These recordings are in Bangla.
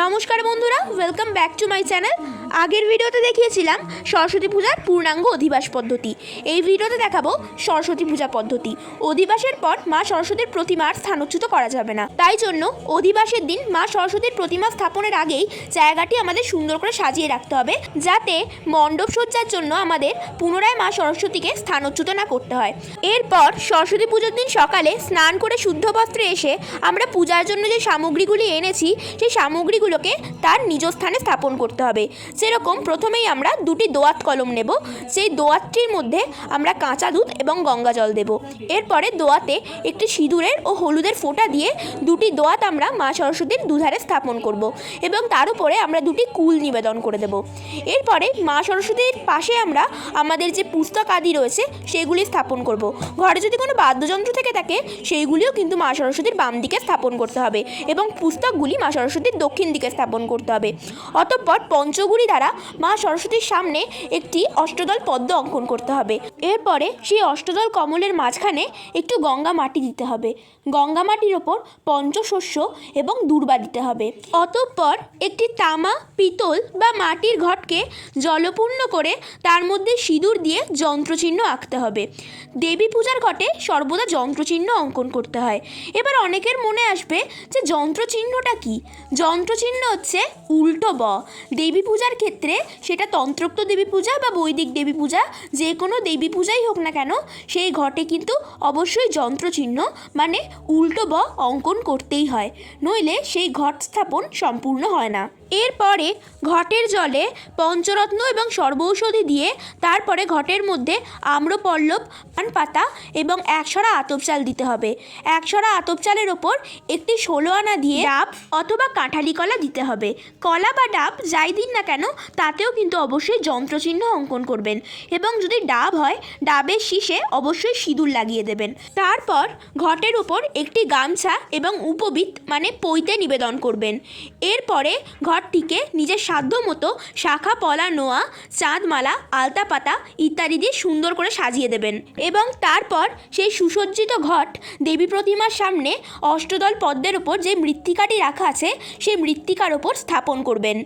নমস্কার বন্ধুরা, welcome back to my channel. আগের ভিডিওতে দেখিয়েছিলাম সরস্বতী পূজার পূর্ণাঙ্গ অধিবাস পদ্ধতি। এই ভিডিওতে দেখাবো সরস্বতী পূজা পদ্ধতি। অধিবাসের পর মা সরস্বতীর প্রতিমার স্থানচ্যুত করা যাবে না, তাই জন্য অধিবাসের দিন মা সরস্বতীর প্রতিমা স্থাপনের আগেই জায়গাটি আমাদের সুন্দর করে সাজিয়ে রাখতে হবে, যাতে মণ্ডপ সজ্জার জন্য আমাদের পুনরায় মা সরস্বতীকে স্থানচ্যুত না করতে হয়। এরপর সরস্বতী পুজোর দিন সকালে স্নান করে শুদ্ধ বস্ত্রে এসে আমরা পূজার জন্য যে সামগ্রীগুলি এনেছি সেই সামগ্রীগুলোকে তার নিজ স্থানে স্থাপন করতে হবে। যেরকম প্রথমেই আমরা দুটি দোয়াত কলম নেব, সেই দোয়াতটির মধ্যে আমরা কাঁচা দুধ এবং গঙ্গা জল দেব। এরপরে দোয়াতে একটি সিঁদুরের ও হলুদের ফোঁটা দিয়ে দুটি দোয়াত আমরা মা সরস্বতীর দুধারে স্থাপন করব এবং তার উপরে আমরা দুটি কুল নিবেদন করে দেব। এরপরে মা সরস্বতীর পাশে আমরা আমাদের যে পুস্তক আদি রয়েছে সেগুলি স্থাপন করব। ঘরে যদি কোনো বাদ্যযন্ত্র থেকে থাকে সেইগুলিও কিন্তু মা সরস্বতীর বাম দিকে স্থাপন করতে হবে এবং পুস্তকগুলি মা সরস্বতীর দক্ষিণ দিকে স্থাপন করতে হবে। অতঃপর পঞ্চগুড়ি দ্বারা মা সরস্বতীর সামনে একটি অষ্টদল পদ্ম অঙ্কন করতে হবে। এরপরে সেই অষ্টদল কমলের মাঝখানে একটু গঙ্গা মাটি দিতে হবে। গঙ্গা মাটির ওপর পঞ্চশস্য এবং দূর্বা দিতে হবে। অতঃপর একটি তামা, পিতল বা মাটির ঘটকে জলপূর্ণ করে তার মধ্যে সিঁদুর দিয়ে যন্ত্রচিহ্ন আঁকতে হবে। দেবী পূজার ঘটে সর্বদা যন্ত্রচিহ্ন অঙ্কন করতে হয়। এবার অনেকের মনে আসবে যে যন্ত্রচিহ্নটা কি? যন্ত্রচিহ্ন হচ্ছে উল্টো ব। দেবী পূজার ক্ষেত্রে সেটা তন্ত্রোক্ত দেবী পূজা বা বৈদিক দেবী পূজা, যে কোনো দেবী পূজাই হোক না কেন, সেই ঘটে কিন্তু অবশ্যই যন্ত্রচিহ্ন মানে উল্টো ব অঙ্কন করতেই হয়, নইলে সেই ঘট স্থাপন সম্পূর্ণ হয় না। এরপরে ঘটের জলে পঞ্চরত্ন এবং সর্বৌষধি দিয়ে তারপরে ঘটের মধ্যে আম্রপল্লব, পান পাতা এবং একশরা আতপ চাল দিতে হবে। একশরা আতপ চালের ওপর একটি 16 আনা দিয়ে ডাব অথবা কাঁঠালি কলা দিতে হবে। কলা বা ডাব যাই দিন না কেন তাতেও কিন্তু অবশ্যই যন্ত্রচিহ্ন অঙ্কন করবেন এবং যদি ডাব হয় ডাবের শীষে অবশ্যই সিঁদুর লাগিয়ে দেবেন। তারপর ঘটের উপর একটি গামছা এবং উপবীত মানে পৈতে নিবেদন করবেন। এরপরে ঘরটিকে নিজের সাধ্য মতো শাখা, পলা, নোয়া, চাঁদমালা, আলতা পাতা ইত্যাদি দিয়ে সুন্দর করে সাজিয়ে দেবেন এবং তারপর সেই সুসজ্জিত ঘট দেবী প্রতিমার সামনে অষ্টদল পদ্মের ওপর যে মৃত্তিকাটি রাখা আছে সেই মৃত্তিকার ওপর স্থাপন করবেন।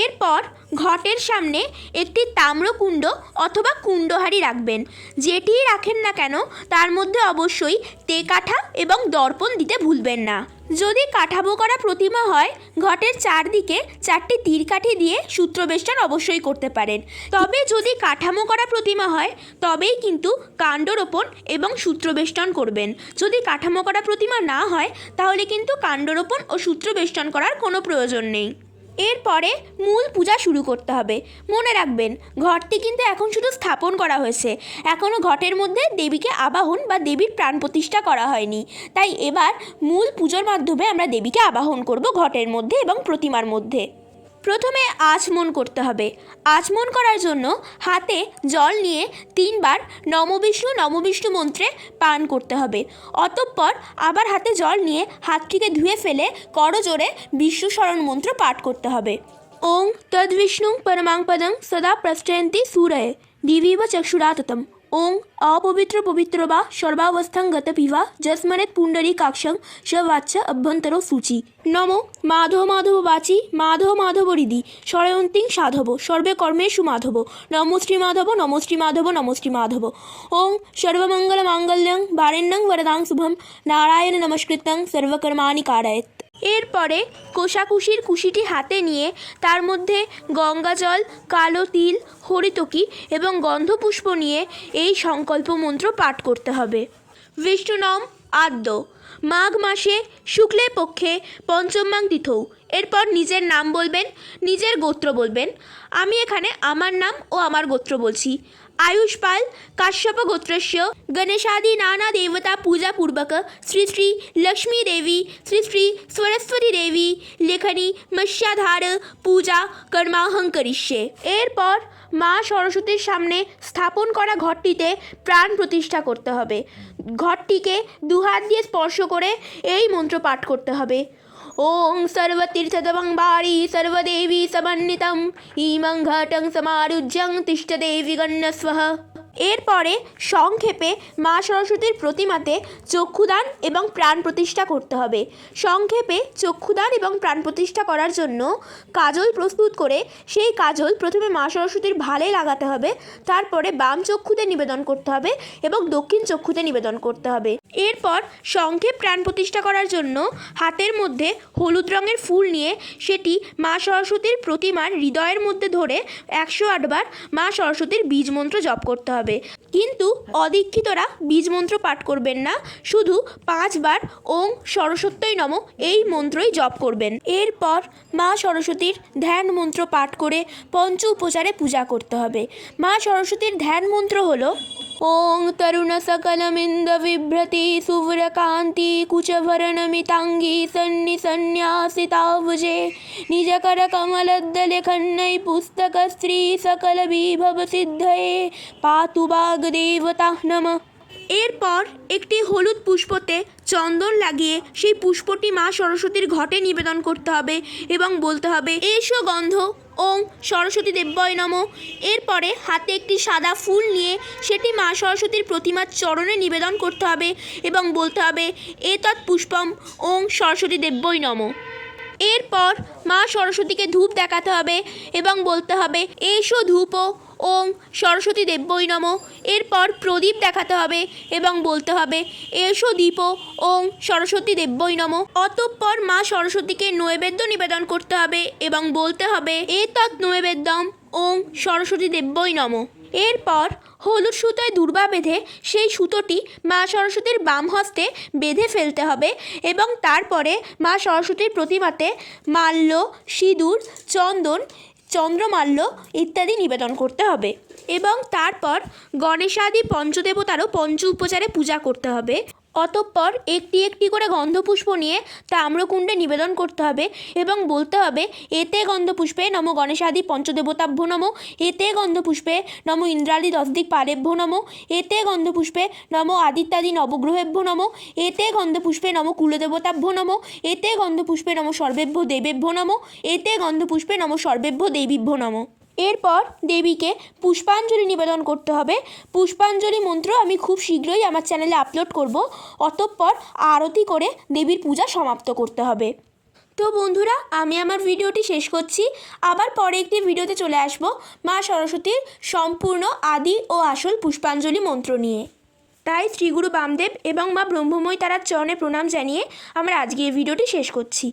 এরপর ঘটের সামনে একটি তাম্রকুণ্ড অথবা কুণ্ডহারি রাখবেন। যেটিই রাখেন না কেন তার মধ্যে অবশ্যই তেকাঠা এবং দর্পণ দিতে ভুলবেন না। যদি কাঠামো করা প্রতিমা হয় ঘটের চারদিকে 4টি তীরকাঠি দিয়ে সূত্রবেষ্টন অবশ্যই করতে পারেন। তবে যদি কাঠামো করা প্রতিমা হয় তবেই কিন্তু কাণ্ডরোপণ এবং সূত্রবেষ্টন করবেন। যদি কাঠামো করা প্রতিমা না হয় তাহলে কিন্তু কাণ্ডরোপণ ও সূত্রবেষ্টন করার কোনো প্রয়োজন নেই। এরপরে মূল পূজা শুরু করতে হবে। মনে রাখবেন ঘরটি কিন্তু এখন শুধু স্থাপন করা হয়েছে, এখনও ঘটের মধ্যে দেবীকে আবাহন বা দেবীর প্রাণ প্রতিষ্ঠা করা হয়নি। তাই এবার মূল পুজোর মাধ্যমে আমরা দেবীকে আবাহন করব ঘটের মধ্যে এবং প্রতিমার মধ্যে। প্রথমে আচমন করতে হবে। আচমন করার জন্য হাতে জল নিয়ে 3 বার নমবিষ্ণু নমবিষ্ণু মন্ত্রে পান করতে হবে। অতঃপর আবার হাতে জল নিয়ে হাতটিকে ধুয়ে ফেলে করজোড়ে বিষ্ণু স্মরণ মন্ত্র পাঠ করতে হবে। ওং তদ্বিষ্ণু পরমাং পদং সদা প্রশ্চয়ন্তি সূরয়ে দিবিব চক্ষুরাততম। ওং अपवित्र पवित्र वा सर्वावस्थां गतपिवा जस्मरेत् पुण्डरीकाक्षं शवाच्च अभ्यन्तरो सूचि। नमो माधव माधव वाची माधव माधव हृदि शरयन्तीं साधव सर्वे कर्मेषु माधव। नमो श्री माधव नमो श्री माधव नमो श्री माधव। ओं सर्वमङ्गलमाङ्गल्यं वारेण्यं वरदां शुभं नारायण नमस्कृतं सर्वकर्माणि कारयेत्। এরপরে কোষাকুষির কুশিটি হাতে নিয়ে তার মধ্যে গঙ্গা জল, কালো তিল, হরিতকি এবং গন্ধপুষ্প নিয়ে এই সংকল্প মন্ত্র পাঠ করতে হবে। বিষ্ণুনম আদ্য মাঘ মাসে শুক্লে পক্ষে পঞ্চমাং তিথৌ। এরপর নিজের নাম বলবেন, নিজের গোত্র বলবেন। আমি এখানে আমার নাম ও আমার গোত্র বলছি। आयुष्पाल काश्यप गोत्रस्य गणेशादि नाना देवता पूजा पूर्वक श्री श्री लक्ष्मी देवी श्री श्री सरस्वती देवी लेखनी मत्स्याधार पूजा कर्माहं करिष्ये। एरपर মা সরস্বতীর সামনে স্থাপন করা ঘরটিতে প্রাণ প্রতিষ্ঠা করতে হবে। ঘরটিকে 2 হাত দিয়ে স্পর্শ করে এই মন্ত্র পাঠ করতে হবে। ओं सर्वतीर्थदवं वारी सर्वदेवी समन्वितं इमं घटं समारुज्यं तिष्ठदेवी गण्यस्वः। এরপরে সংক্ষেপে মা সরস্বতীর প্রতিমাতে চক্ষুদান এবং প্রাণ প্রতিষ্ঠা করতে হবে। সংক্ষেপে চক্ষুদান এবং প্রাণ প্রতিষ্ঠা করার জন্য কাজল প্রস্তুত করে সেই কাজল প্রথমে মা সরস্বতীর ভালে লাগাতে হবে, তারপরে বাম চক্ষুতে নিবেদন করতে হবে এবং দক্ষিণ চক্ষুতে নিবেদন করতে হবে। এরপর সংক্ষেপ প্রাণ প্রতিষ্ঠা করার জন্য হাতের মধ্যে হলুদ রঙের ফুল নিয়ে সেটি মা সরস্বতীর প্রতিমার হৃদয়ের মধ্যে ধরে 108 বার মা সরস্বতীর বীজ মন্ত্র জপ করতে হবে। কিন্তু অদীক্ষিতরা বীজ মন্ত্র পাঠ করবেন না, শুধু 5 বার ওং সরস্বত্যই নমঃ এই মন্ত্রই জপ করবেন। এরপর মা সরস্বতীর ধ্যান মন্ত্র পাঠ করে পঞ্চ উপচারে পূজা করতে হবে। মা সরস্বতীর ধ্যান মন্ত্র হলো ওং তরুণ সকলমিন্দ বিভ্রতি সুব্রকান্তি কুচভরণমিতাঙ্গী সন্ন্যাসিতাভুজে নিজকর কমলদ্দলে খন্নৈ পুস্তক স্ত্রী সকল বিভব সিদ্ধয়ে পাতু বাগদেবতা নমঃ। এরপর একটি হলুদ পুষ্পতে চন্দন লাগিয়ে সেই পুষ্পটি মা সরস্বতীর ঘটে নিবেদন করতে হবে এবং বলতে হবে এসো গন্ধ ওং সরস্বতী দেব্যয় নমঃ। এরপরে হাতে একটি সাদা ফুল নিয়ে সেটি মা সরস্বতীর প্রতিমার চরণে নিবেদন করতে হবে এবং বলতে হবে এতৎ পুষ্পম ওং সরস্বতী দেব্যয় নমঃ। এরপর মা সরস্বতীকে ধূপ দেখাতে হবে এবং বলতে হবে এসো ধূপ ওং সরস্বতী দেব্যই নমঃ। এরপর প্রদীপ দেখাতে হবে এবং বলতে হবে এসো দীপ ওং সরস্বতী দেব্যই নমঃ। অতঃপর মা সরস্বতীকে নৈবেদ্য নিবেদন করতে হবে এবং বলতে হবে এতৎ নৈবেদ্যম ওং সরস্বতী দেব্যই নমঃ। এরপর হলুদ সুতোয় দূর্বা বেঁধে সেই সুতোটি মা সরস্বতীর বাম হস্তে বেঁধে ফেলতে হবে এবং তারপরে মা সরস্বতীর প্রতিমাতে মাল্য, সিঁদুর, চন্দন, চন্দ্রমাল্য ইত্যাদি নিবেদন করতে হবে এবং তারপর গণেশাদি পঞ্চদেবতারও পঞ্চ উপচারে পূজা করতে হবে। অতঃপর একটি একটি করে গন্ধপুষ্প নিয়ে তাম্রকুণ্ডে নিবেদন করতে হবে এবং বলতে হবে এতে গন্ধপুষ্পে নম গণেশাদি পঞ্চদেবতাভ্য নমঃ, এতে গন্ধপুষ্পে নম ইন্দ্রাদি দশদিক পারেভ্য নমঃ, এতে গন্ধপুষ্পে নম আদিত্যাদি নবগ্রহেভ্য নমঃ, এতে গন্ধপুষ্পে নম কুলদেবতাভ্য নমঃ, এতে গন্ধপুষ্পে নম সর্বেভ্য দেবেভ্য নমঃ, এতে গন্ধপুষ্পে নম সর্বেভ্য দেবীভ্য নমঃ। এরপর দেবীকে পুষ্পাঞ্জলি নিবেদন করতে হবে। পুষ্পাঞ্জলি মন্ত্র আমি খুব শীঘ্রই আমার চ্যানেলে আপলোড করব। অতঃপর আরতি করে দেবীর পূজা সমাপ্ত করতে হবে। তো বন্ধুরা, আমি আমার ভিডিওটি শেষ করছি। আবার পরে একটি ভিডিওতে চলে আসব মা সরস্বতীর সম্পূর্ণ আদি ও আসল পুষ্পাঞ্জলি মন্ত্র নিয়ে। তাই শ্রীগুরু বামদেব এবং মা ব্রহ্মময়ী তারার চরণে প্রণাম জানিয়ে আমরা আজকে এই ভিডিওটি শেষ করছি।